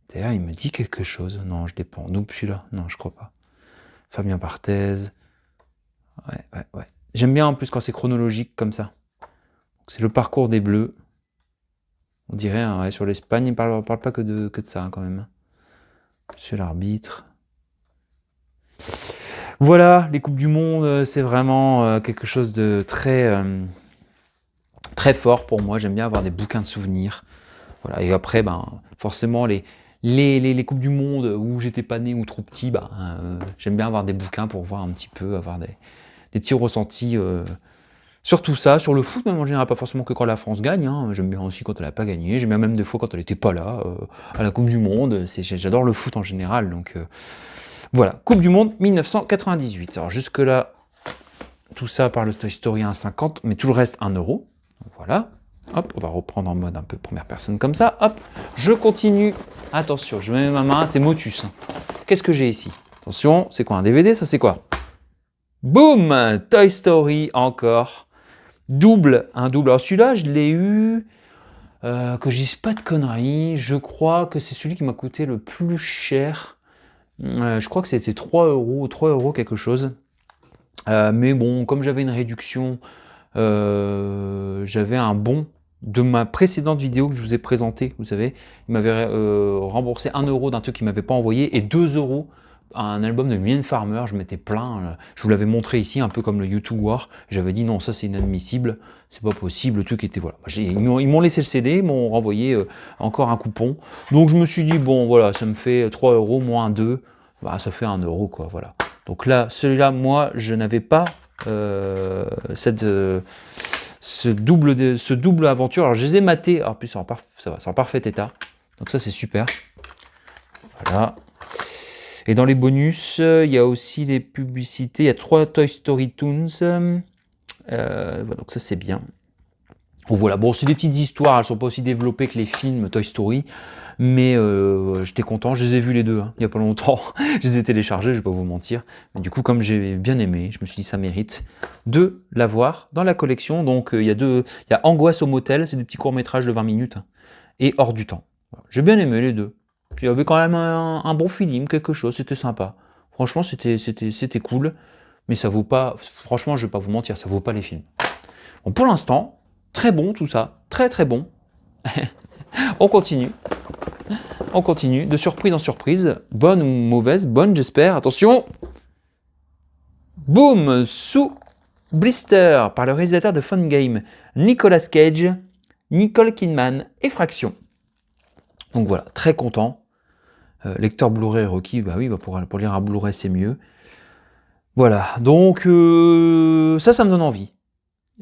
D'ailleurs, il me dit quelque chose. Non, je l'ai pas en double celui-là. Non, je crois pas. Fabien Barthez. Ouais. J'aime bien en plus quand c'est chronologique comme ça. C'est le parcours des Bleus. On dirait, hein, ouais, sur l'Espagne, il ne parle pas que de ça hein, quand même. Monsieur l'arbitre. Voilà, les Coupes du Monde, c'est vraiment quelque chose de très, très fort pour moi. J'aime bien avoir des bouquins de souvenirs. Voilà. Et après, forcément, les Coupes du Monde où j'étais pas né ou trop petit, j'aime bien avoir des bouquins pour voir un petit peu, avoir des petits ressentis sur tout ça, sur le foot même en général, pas forcément que quand la France gagne, hein. J'aime bien aussi quand elle n'a pas gagné, j'aime bien même des fois quand elle n'était pas là, à la Coupe du Monde, j'adore le foot en général, donc voilà, Coupe du Monde 1998. Alors jusque là, tout ça par le Toy Story 1,50, mais tout le reste 1 euro, donc voilà. Hop, on va reprendre en mode un peu première personne comme ça. Hop, je continue. Attention, je mets ma main, c'est Motus. Qu'est-ce que j'ai ici? Attention, c'est quoi un DVD? Ça c'est quoi? Boum! Toy Story encore. Un double. Alors celui-là, je l'ai eu, que je dise pas de conneries, je crois que c'est celui qui m'a coûté le plus cher. Je crois que c'était 3 euros quelque chose. Mais bon, comme j'avais une réduction, j'avais un bon de ma précédente vidéo que je vous ai présentée, vous savez, il m'avait remboursé 1 euro d'un truc qu'il m'avait pas envoyé et 2 euros un album de Mylène Farmer. Je m'étais plaint, je vous l'avais montré ici, un peu comme le YouTube War. J'avais dit non, ça c'est inadmissible, c'est pas possible, le truc était voilà. Ils m'ont laissé le CD, ils m'ont renvoyé encore un coupon. Donc je me suis dit bon voilà, ça me fait 3 euros moins 2, ça fait 1 euro quoi, voilà. Donc là, celui-là, moi, je n'avais pas ce double aventure. Alors je les ai matés, en plus ça va, c'est en parfait état. Donc ça c'est super. Voilà. Et dans les bonus, il y a aussi les publicités. Il y a 3 Toy Story Toons. Donc ça c'est bien. Donc voilà, bon, c'est des petites histoires, elles sont pas aussi développées que les films Toy Story, mais j'étais content, je les ai vus les deux, hein, il y a pas longtemps, je les ai téléchargés, je vais pas vous mentir, mais du coup, comme j'ai bien aimé, je me suis dit ça mérite de l'avoir dans la collection. Donc il y a Angoisse au motel, c'est des petits courts-métrages de 20 minutes, hein, et Hors du temps. Voilà. J'ai bien aimé les deux, il y avait quand même un bon feeling, quelque chose, c'était sympa. Franchement, c'était cool, mais ça vaut pas, franchement, je vais pas vous mentir, ça vaut pas les films. Bon, pour l'instant, très bon tout ça, très très bon. On continue, de surprise en surprise, bonne ou mauvaise, bonne j'espère, attention. Boom, sous Blister, par le réalisateur de Fun Game, Nicolas Cage, Nicole Kidman et Fraction. Donc voilà, très content. Lecteur Blu-ray requis, bah oui, bah pour lire un Blu-ray c'est mieux. Voilà, donc ça me donne envie.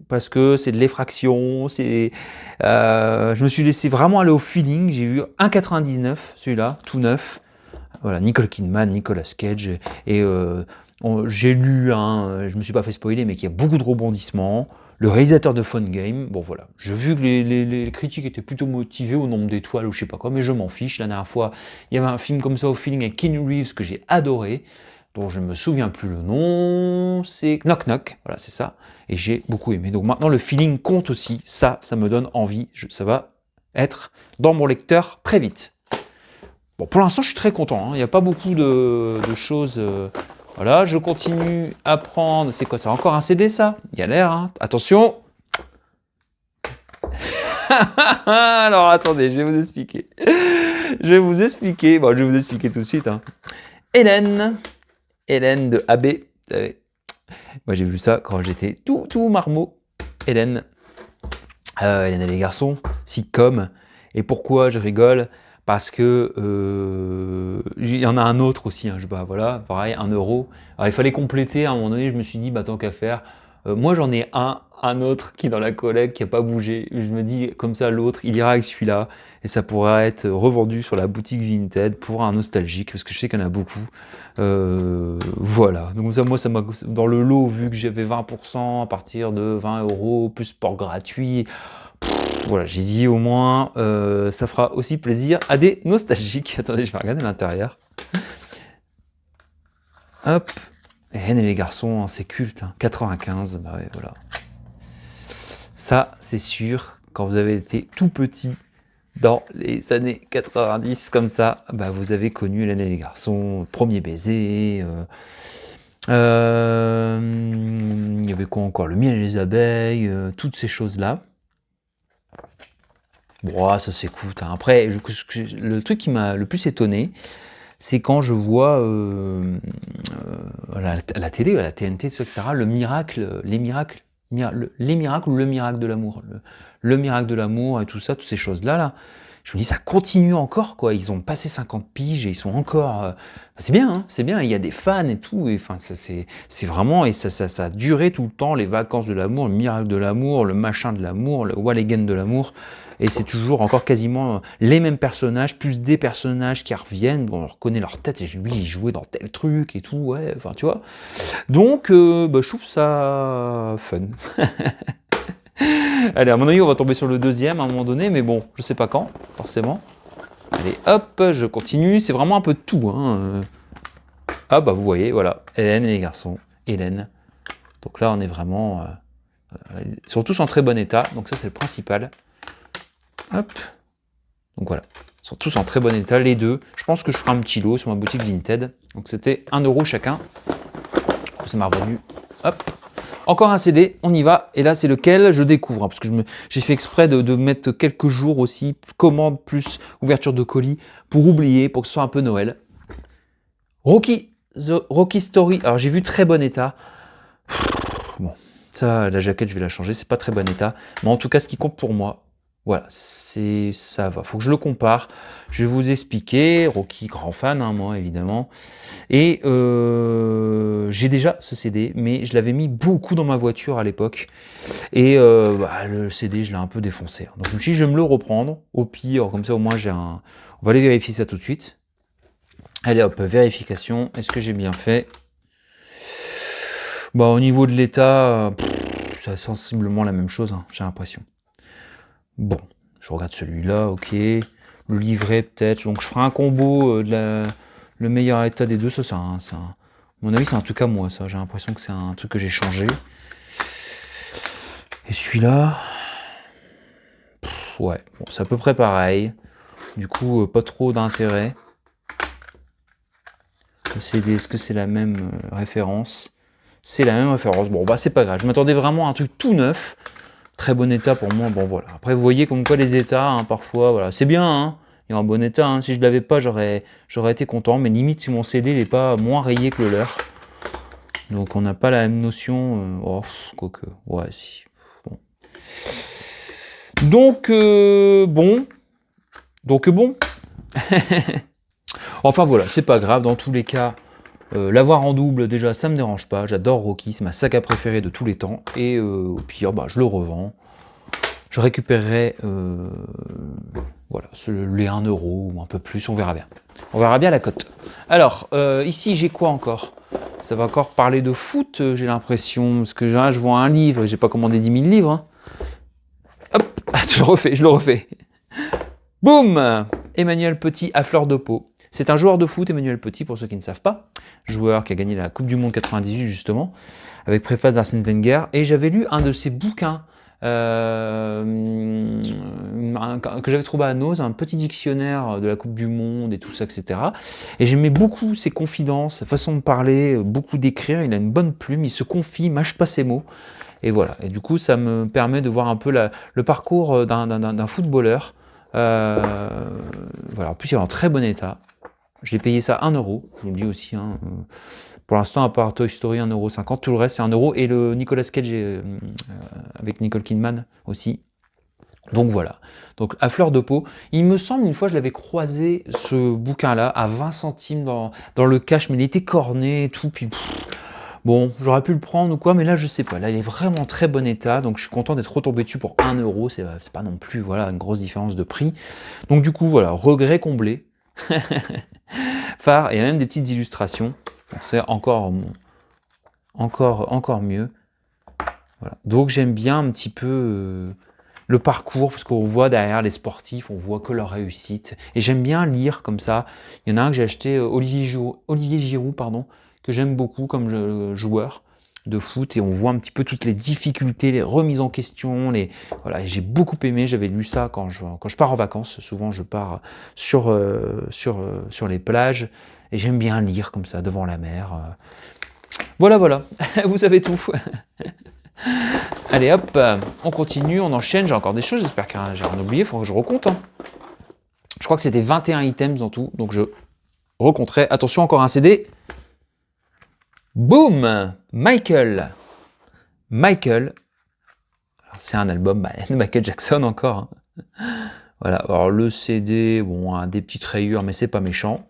Parce que c'est de l'effraction, je me suis laissé vraiment aller au feeling, j'ai vu 1,99 celui-là, tout neuf. Voilà, Nicole Kidman, Nicolas Cage, et j'ai lu, je me suis pas fait spoiler, mais qu'il y a beaucoup de rebondissements. Le réalisateur de Fun Game, bon voilà, j'ai vu que les critiques étaient plutôt motivées au nombre d'étoiles ou je sais pas quoi, mais je m'en fiche. La dernière fois, il y avait un film comme ça au feeling avec Keanu Reeves que j'ai adoré, dont je me souviens plus le nom, c'est Knock Knock, voilà c'est ça, et j'ai beaucoup aimé. Donc maintenant le feeling compte aussi, ça me donne envie, ça va être dans mon lecteur très vite. Bon, pour l'instant je suis très content, il n'y a pas beaucoup de choses, voilà, je continue à prendre, c'est quoi ça, encore un CD ça? Il y a l'air, hein. Attention. Alors attendez, je vais vous expliquer. Je vais vous expliquer tout de suite. Hein. Hélène de AB. Moi j'ai vu ça quand j'étais tout marmot. Hélène et les garçons, sitcom. Et pourquoi je rigole? Parce que il y en a un autre aussi, hein, voilà, pareil, 1 euro. Alors il fallait compléter, à un moment donné, je me suis dit, bah tant qu'à faire, moi j'en ai un autre qui est dans la collecte, qui n'a pas bougé. Je me dis, comme ça, l'autre, il ira avec celui-là, et ça pourra être revendu sur la boutique Vinted pour un nostalgique, parce que je sais qu'il y en a beaucoup. Voilà, donc ça, moi, ça m'a dans le lot, vu que j'avais 20% à partir de 20 euros, plus port gratuit. Voilà, j'ai dit au moins, ça fera aussi plaisir à des nostalgiques. Attendez, je vais regarder l'intérieur. Hop, Hélène et les garçons, hein, c'est culte, hein. 95, bah ouais, voilà. Ça, c'est sûr, quand vous avez été tout petit, dans les années 90, comme ça, bah vous avez connu Hélène et les garçons, premier baiser, il y avait quoi encore, le miel et les abeilles, toutes ces choses-là. Bon, ça s'écoute. Hein. Après, le truc qui m'a le plus étonné, c'est quand je vois la télé, à la TNT, etc., les miracles ou le miracle de l'amour. Le miracle de l'amour et tout ça, toutes ces choses-là, là. Je me dis, ça continue encore, quoi. Ils ont passé 50 piges et ils sont encore... c'est bien, hein, c'est bien. Il y a des fans et tout. Et, enfin, c'est vraiment... Et ça a duré tout le temps, les vacances de l'amour, le miracle de l'amour, le machin de l'amour, le Wall Again de l'amour. Et c'est toujours encore quasiment les mêmes personnages, plus des personnages qui reviennent. Bon, on reconnaît leur tête, et lui, il jouait dans tel truc et tout, ouais, enfin, tu vois. Donc, je trouve ça fun. Allez, à mon avis, on va tomber sur le deuxième à un moment donné, mais bon, je sais pas quand, forcément. Allez, hop, je continue, c'est vraiment un peu de tout. Hein. Ah, bah, vous voyez, voilà, Hélène et les garçons, Hélène. Donc là, on est vraiment... ils sont tous en très bon état, donc ça, c'est le principal. Hop. Donc voilà, ils sont tous en très bon état, les deux. Je pense que je ferai un petit lot sur ma boutique Vinted. Donc c'était 1 euro chacun. Ça m'a revenu. Hop. Encore un CD, on y va. Et là, c'est lequel je découvre. Hein, parce que j'ai fait exprès de mettre quelques jours aussi, commande plus ouverture de colis, pour oublier, pour que ce soit un peu Noël. Rocky Story. Alors j'ai vu très bon état. Bon, ça, la jaquette, je vais la changer. C'est pas très bon état. Mais en tout cas, ce qui compte pour moi, voilà, ça va. Faut que je le compare. Je vais vous expliquer. Rocky, grand fan, hein, moi, évidemment. Et j'ai déjà ce CD, mais je l'avais mis beaucoup dans ma voiture à l'époque. Et le CD, je l'ai un peu défoncé. Donc je me suis dit, je vais me le reprendre. Au pire, comme ça, au moins, j'ai un... On va aller vérifier ça tout de suite. Allez, hop, vérification. Est-ce que j'ai bien fait? Bah, au niveau de l'état, c'est sensiblement la même chose, hein, j'ai l'impression. Bon, je regarde celui-là, ok. Le livret peut-être, donc je ferai un combo le meilleur état des deux, ça c'est à mon avis c'est un truc à moi ça, j'ai l'impression que c'est un truc que j'ai changé. Et celui-là, ouais, bon, c'est à peu près pareil, du coup pas trop d'intérêt. Est-ce que c'est la même référence? C'est la même référence, bon bah c'est pas grave, je m'attendais vraiment à un truc tout neuf. Très bon état pour moi, bon voilà. Après vous voyez comme quoi les états, hein, parfois, voilà, c'est bien, hein, il est en bon état, hein. Si je l'avais pas, j'aurais été content, mais limite si mon CD n'est pas moins rayé que le leur. Donc on n'a pas la même notion, quoique, ouais, si. Bon. Donc, bon. Enfin voilà, c'est pas grave, dans tous les cas, l'avoir en double, déjà, ça me dérange pas. J'adore Rocky, c'est ma saga préférée de tous les temps. Et au pire, bah, je le revends. Je récupérerai voilà, les 1 euro ou un peu plus, on verra bien. On verra bien la cote. Alors, ici, j'ai quoi encore? Ça va encore parler de foot, j'ai l'impression. Parce que je vois un livre et j'ai pas commandé 10 000 livres. Hein. Hop, je le refais. Boum! Emmanuel Petit à fleur de peau. C'est un joueur de foot, Emmanuel Petit, pour ceux qui ne savent pas. Joueur qui a gagné la Coupe du Monde 98, justement, avec préface d'Arsène Wenger. Et j'avais lu un de ses bouquins que j'avais trouvé à Nose, un petit dictionnaire de la Coupe du Monde et tout ça, etc. Et j'aimais beaucoup ses confidences, sa façon de parler, beaucoup d'écrire. Il a une bonne plume, il se confie, mâche pas ses mots. Et voilà. Et du coup, ça me permet de voir un peu le parcours d'un footballeur. Voilà. En plus, il est en très bon état. J'ai payé ça 1 euro, je vous le dis aussi. Hein. Pour l'instant, à part Toy Story, 1,50 €, tout le reste c'est 1 euro. Et le Nicolas Cage avec Nicole Kidman aussi. Donc voilà. Donc à fleur de peau. Il me semble, une fois, je l'avais croisé, ce bouquin-là, à 20 centimes dans le cash, mais il était corné et tout. Puis bon, j'aurais pu le prendre ou quoi, mais là, je sais pas. Là, il est vraiment en très bon état. Donc je suis content d'être retombé dessus pour 1 euro. C'est pas non plus voilà, une grosse différence de prix. Donc du coup, voilà, regret comblé. Phare, et même des petites illustrations. C'est encore mieux. Voilà. Donc j'aime bien un petit peu le parcours, parce qu'on voit derrière les sportifs, on voit que leur réussite. Et j'aime bien lire comme ça. Il y en a un que j'ai acheté, Olivier Giroud, pardon, que j'aime beaucoup comme joueur de foot, et on voit un petit peu toutes les difficultés, les remises en question, voilà, j'ai beaucoup aimé. J'avais lu ça quand je pars en vacances. Souvent je pars sur les plages, et j'aime bien lire comme ça devant la mer. Voilà, vous savez tout. Allez hop, on continue, on enchaîne. J'ai encore des choses, j'espère que j'ai rien oublié, il faut que je recompte. Hein. Je crois que c'était 21 items en tout, donc je recompterai. Attention, encore un CD. Boum! Michael. C'est un album de Michael Jackson encore. Hein. Voilà, alors le CD, bon, a des petites rayures, mais c'est pas méchant.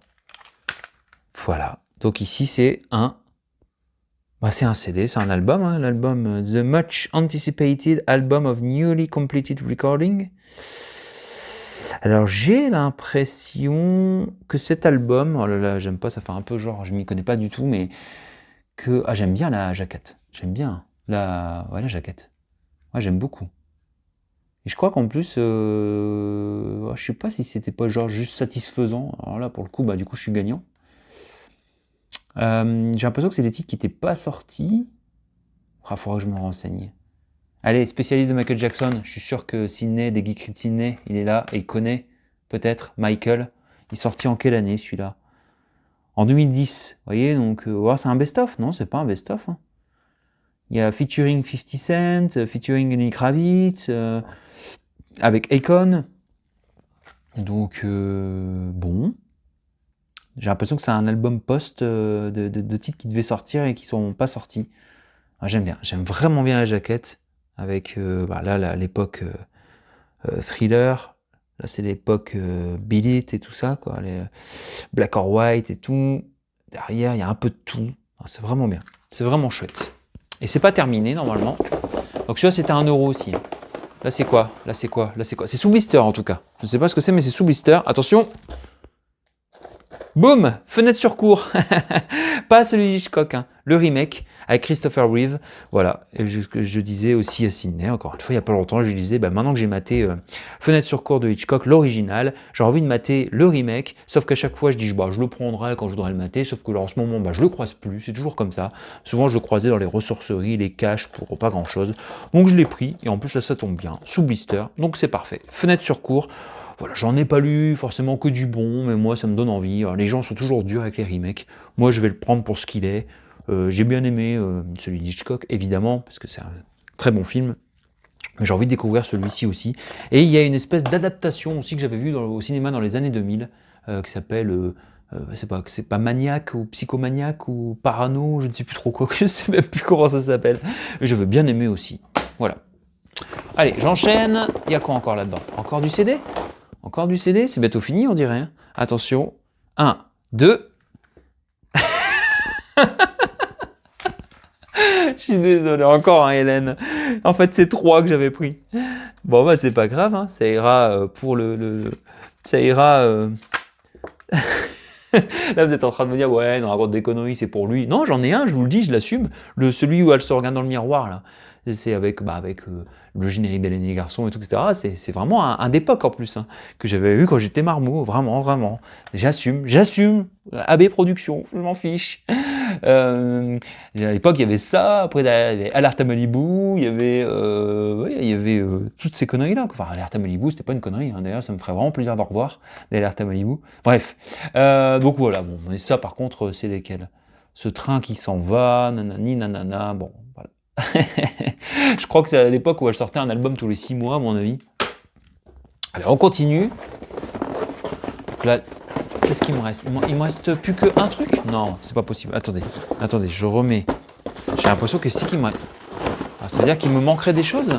Voilà, donc ici c'est c'est un CD, c'est un album, hein, l'album The Much Anticipated Album of Newly Completed Recording. Alors j'ai l'impression que cet album, oh là là, j'aime pas, ça fait un peu genre, je m'y connais pas du tout, mais que j'aime bien la jaquette, j'aime bien la jaquette. Ouais, j'aime beaucoup. Et je crois qu'en plus, je sais pas si c'était pas genre juste satisfaisant. Alors là, pour le coup, du coup, je suis gagnant. J'ai l'impression que c'est des titres qui n'étaient pas sortis. Il faudra que je me renseigne. Allez, spécialiste de Michael Jackson, je suis sûr que Sydney, des Geeks de Sydney, il est là et il connaît peut-être Michael. Il est sorti en quelle année celui-là? En 2010, vous voyez, donc c'est un best-of? Non, c'est pas un best-of. Hein. Il y a featuring 50 Cent, featuring Lenny Kravitz, avec Akon. Donc, bon. J'ai l'impression que c'est un album post de titres qui devaient sortir et qui sont pas sortis. J'aime bien, j'aime vraiment bien la jaquette. Avec, là, l'époque Thriller. Là, c'est l'époque Beat It et tout ça, quoi. Les Black or White et tout. Derrière, il y a un peu de tout. C'est vraiment bien. C'est vraiment chouette. Et c'est pas terminé, normalement. Donc celui-là, c'était 1 euro aussi. Là, c'est quoi? C'est sous blister, en tout cas. Je sais pas ce que c'est, mais c'est sous blister. Attention. Boum, fenêtre sur cour. Pas celui d'Hitchcock, hein, le remake avec Christopher Reeve. Voilà, et je disais aussi à Sydney, encore une fois, il n'y a pas longtemps, je lui disais, bah, maintenant que j'ai maté Fenêtre sur cour de Hitchcock, l'original, j'ai envie de mater le remake, sauf qu'à chaque fois, je dis, bah, je le prendrai quand je voudrais le mater, sauf que là, en ce moment, bah, je le croise plus, c'est toujours comme ça. Souvent, je le croisais dans les ressourceries, les caches pour pas grand-chose. Donc, je l'ai pris, et en plus, là, ça tombe bien, sous blister, donc c'est parfait. Fenêtre sur cour. Voilà, j'en ai pas lu forcément que du bon, mais moi ça me donne envie. Alors, les gens sont toujours durs avec les remakes. Moi je vais le prendre pour ce qu'il est. J'ai bien aimé celui d'Hitchcock, évidemment, parce que c'est un très bon film. Mais j'ai envie de découvrir celui-ci aussi. Et il y a une espèce d'adaptation aussi que j'avais vue au cinéma dans les années 2000, qui s'appelle, c'est pas Maniac ou Psychomaniac ou Parano, je ne sais plus trop quoi, je sais même plus comment ça s'appelle. Mais j'avais bien aimé aussi. Voilà. Allez, j'enchaîne. Il y a quoi encore là-dedans? Encore du CD? Encore du CD? C'est bientôt fini, on dirait. Hein. Attention. 1, 2. Je suis désolé, encore un Hélène. En fait, c'est 3 que j'avais pris. Bon, bah, c'est pas grave. Hein. Ça ira pour Ça ira. Là, vous êtes en train de me dire, ouais, non, raconte des conneries, c'est pour lui. Non, j'en ai un, je vous le dis, je l'assume. Celui où elle se regarde dans le miroir, là. C'est avec, le générique d'Hélène et les garçons et tout, etc. C'est vraiment un d'époque en plus, hein, que j'avais eu quand j'étais marmot, vraiment, vraiment. J'assume. AB Productions, je m'en fiche. À l'époque, il y avait ça, après, il y avait Alerte à Malibu, il y avait, toutes ces conneries-là. Enfin, Alerte à Malibu, c'était pas une connerie, hein. D'ailleurs, ça me ferait vraiment plaisir de revoir d'Alerte à Malibu. Bref, donc voilà, bon, mais ça, par contre, c'est lesquels? Ce train qui s'en va, nanani, nanana, bon, voilà. Je crois que c'est à l'époque où elle sortait un album tous les 6 mois, à mon avis. Allez, on continue. Donc là, qu'est-ce qu'il me reste? Il me reste plus qu'un truc? Non, c'est pas possible. Attendez, je remets. J'ai l'impression que si qu'il me reste. Ah, ça veut dire qu'il me manquerait des choses?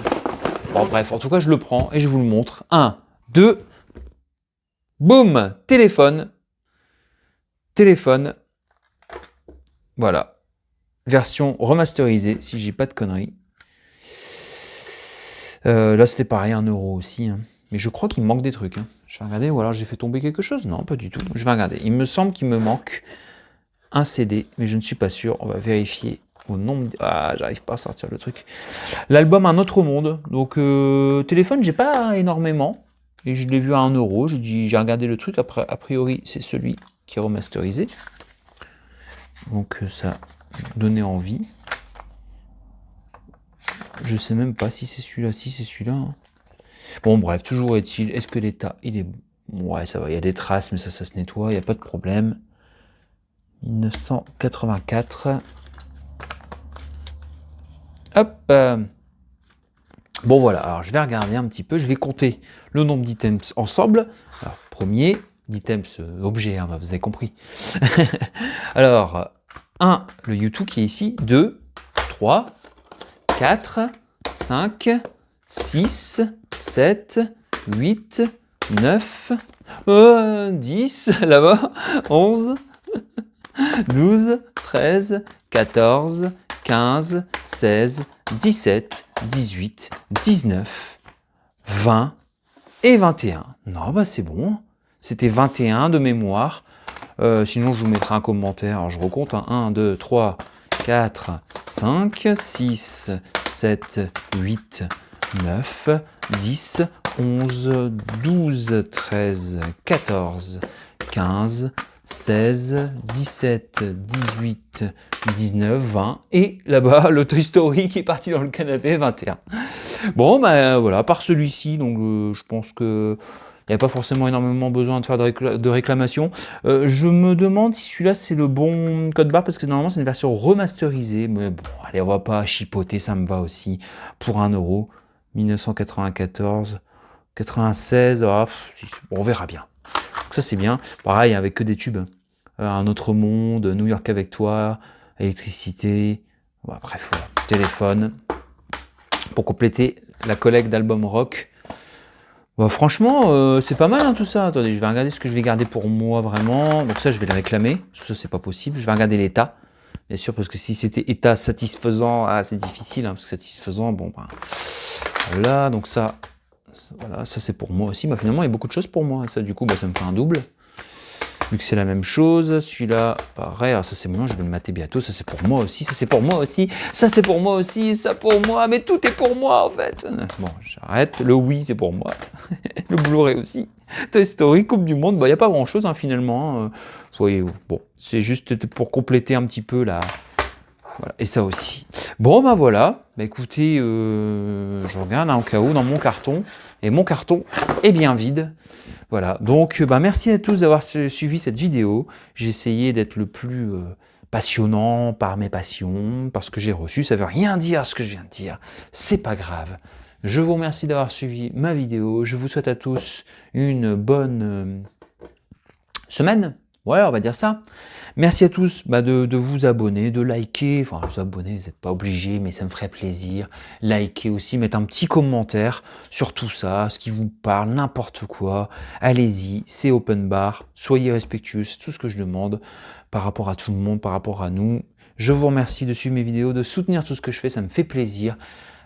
Bon, bref, en tout cas, je le prends et je vous le montre. 1, 2. Boum! Téléphone. Voilà. Version remasterisée, si j'ai pas de conneries. Là, c'était pareil, 1 euro aussi. Hein. Mais je crois qu'il me manque des trucs. Hein. Je vais regarder, ou alors j'ai fait tomber quelque chose? Non, pas du tout. Je vais regarder. Il me semble qu'il me manque un CD, mais je ne suis pas sûr. On va vérifier au nombre... Ah, j'arrive pas à sortir le truc. L'album Un autre monde. Donc, téléphone, j'ai pas énormément. Et je l'ai vu à 1 euro. J'ai regardé le truc. Après, a priori, c'est celui qui est remasterisé. Donc, ça donnait envie. Je sais même pas si c'est celui-là. Si c'est celui-là. Hein. Bon, bref, toujours est-il. Est-ce que l'état, il est... Ouais, ça va. Il y a des traces, mais ça se nettoie. Il n'y a pas de problème. 1984. Hop. Bon, voilà. Alors, je vais regarder un petit peu. Je vais compter le nombre d'items ensemble. Alors, premier, d'items objet, hein, vous avez compris. Alors, 1, le U2 qui est ici. 2, 3, 4, 5, 6, 7, 8, 9, 10, là-bas, 11, 12, 13, 14, 15, 16, 17, 18, 19, 20 et 21. Non, bah c'est bon. C'était 21 de mémoire. Sinon, je vous mettrai un commentaire. Alors, je recompte. 1, 2, 3, 4, 5, 6, 7, 8, 9, 10, 11, 12, 13, 14, 15, 16, 17, 18, 19, 20, et là-bas, le Toy Story qui est parti dans le canapé, 21. Bon, ben voilà, à part celui-ci, donc je pense que il n'y a pas forcément énormément besoin de faire de réclamation. Je me demande si celui-là c'est le bon code barre, parce que normalement c'est une version remasterisée, mais bon, allez, on va pas chipoter, ça me va aussi, pour 1 euro. 1994, 96, bon, on verra bien. Donc ça c'est bien. Pareil, avec que des tubes. Un autre monde, New York avec toi, électricité, bon, bref, voilà. Téléphone. Pour compléter la collecte d'albums rock. Bah, franchement, c'est pas mal hein, tout ça. Attendez, je vais regarder ce que je vais garder pour moi vraiment. Donc ça, je vais le réclamer. Ça, c'est pas possible. Je vais regarder l'état. Bien sûr, parce que si c'était état satisfaisant, c'est difficile. Hein, parce que satisfaisant, bon, ben, voilà. Donc ça voilà, ça c'est pour moi aussi. Bah, finalement, il y a beaucoup de choses pour moi. Ça, du coup, ça me fait un double. vu que c'est la même chose. Celui-là, pareil, alors ça c'est moi, je vais le mater bientôt, ça c'est pour moi aussi, ça c'est pour moi aussi, ça c'est pour moi aussi, ça pour moi, mais tout est pour moi en fait. Bon, j'arrête, le oui c'est pour moi, le Blu-ray aussi. Toy Story, Coupe du Monde, il n'y a pas grand chose hein, finalement. Voyez-vous, bon, c'est juste pour compléter un petit peu la... Voilà, et ça aussi. Bon, ben voilà, bah, écoutez, je regarde hein, au cas où dans mon carton, et mon carton est bien vide. Voilà, donc bah, merci à tous d'avoir suivi cette vidéo. J'ai essayé d'être le plus passionnant par mes passions, parce que j'ai reçu, ça veut rien dire ce que je viens de dire, c'est pas grave. Je vous remercie d'avoir suivi ma vidéo, je vous souhaite à tous une bonne semaine, ouais, on va dire ça. Merci à tous de vous abonner, de liker, enfin vous abonner, vous n'êtes pas obligés, mais ça me ferait plaisir. Liker aussi, mettre un petit commentaire sur tout ça, ce qui vous parle, n'importe quoi. Allez-y, c'est open bar, soyez respectueux, c'est tout ce que je demande par rapport à tout le monde, par rapport à nous. Je vous remercie de suivre mes vidéos, de soutenir tout ce que je fais, ça me fait plaisir.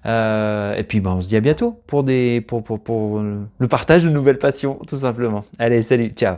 Et puis on se dit à bientôt pour le partage de nouvelles passions, tout simplement. Allez, salut, ciao.